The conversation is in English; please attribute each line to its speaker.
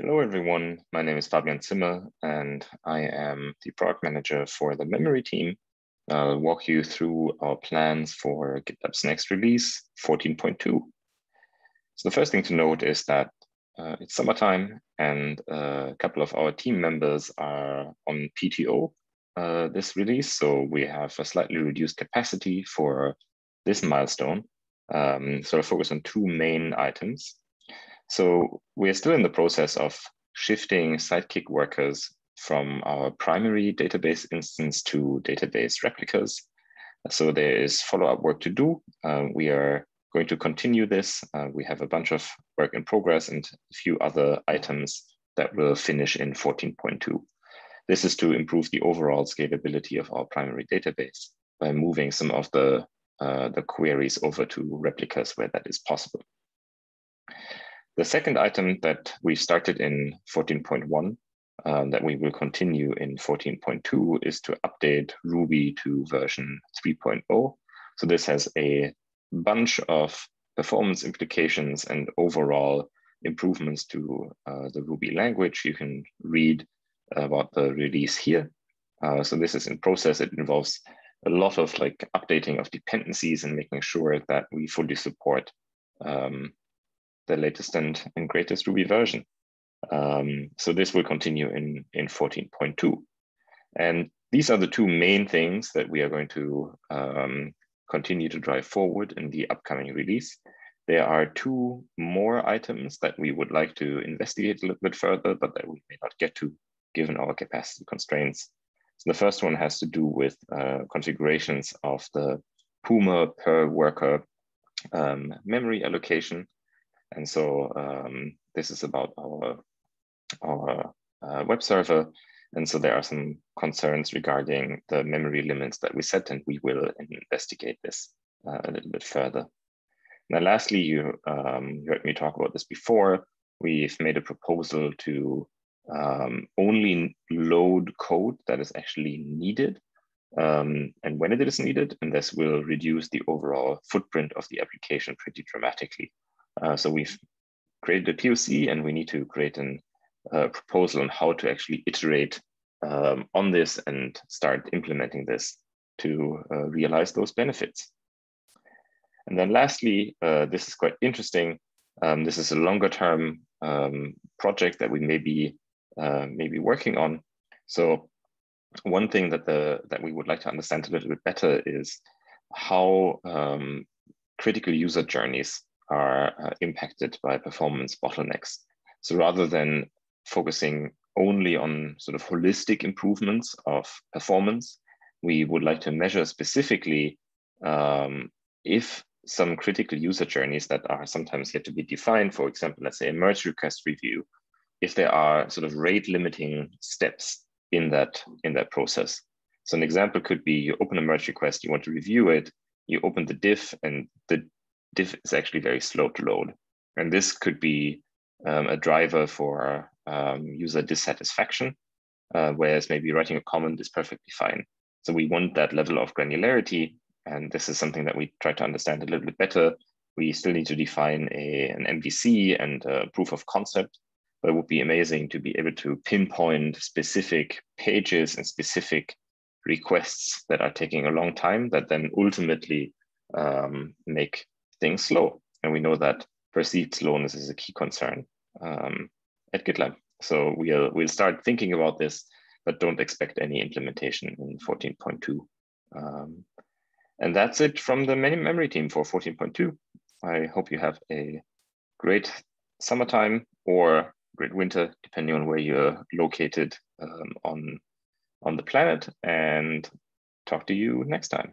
Speaker 1: Hello, everyone. My name is Fabian Zimmer, and I am the product manager for the memory team. I'll walk you through our plans for GitLab's next release, 14.2. So the first thing to note is that it's summertime, and a couple of our team members are on PTO this release. So we have a slightly reduced capacity for this milestone. So I'll focus on two main items. So we're still in the process of shifting Sidekick workers from our primary database instance to database replicas. So there is follow-up work to do. We are going to continue this. We have a bunch of work in progress and a few other items that will finish in 14.2. This is to improve the overall scalability of our primary database by moving some of the queries over to replicas where that is possible. The second item that we started in 14.1 that we will continue in 14.2 is to update Ruby to version 3.0. So this has a bunch of performance implications and overall improvements to the Ruby language. You can read about the release here. So this is in process. It involves a lot of updating of dependencies and making sure that we fully support the latest and greatest Ruby version. So this will continue in 14.2. And these are the two main things that we are going to continue to drive forward in the upcoming release. There are two more items that we would like to investigate a little bit further, but that we may not get to given our capacity constraints. So the first one has to do with configurations of the Puma per worker memory allocation. And so this is about our web server. And so there are some concerns regarding the memory limits that we set, and we will investigate this a little bit further. Now, lastly, you heard me talk about this before. We've made a proposal to only load code that is actually needed and when it is needed, and this will reduce the overall footprint of the application pretty dramatically. So we've created a POC, and we need to create a proposal on how to actually iterate on this and start implementing this to realize those benefits. And then lastly, this is quite interesting. This is a longer term project that we may be working on. So one thing that we would like to understand a little bit better is how critical user journeys are impacted by performance bottlenecks. So rather than focusing only on sort of holistic improvements of performance, we would like to measure specifically if some critical user journeys that are sometimes yet to be defined, for example, let's say a merge request review, if there are sort of rate limiting steps in that process. So an example could be you open a merge request, you want to review it, you open the diff, and the diff is actually very slow to load. And this could be a driver for user dissatisfaction, whereas maybe writing a comment is perfectly fine. So we want that level of granularity, and this is something that we try to understand a little bit better. We still need to define an MVC and a proof of concept, but it would be amazing to be able to pinpoint specific pages and specific requests that are taking a long time that then ultimately make things slow. And we know that perceived slowness is a key concern at GitLab. So we'll start thinking about this, but don't expect any implementation in 14.2. And that's it from the memory team for 14.2. I hope you have a great summertime or great winter, depending on where you're located on the planet, and talk to you next time.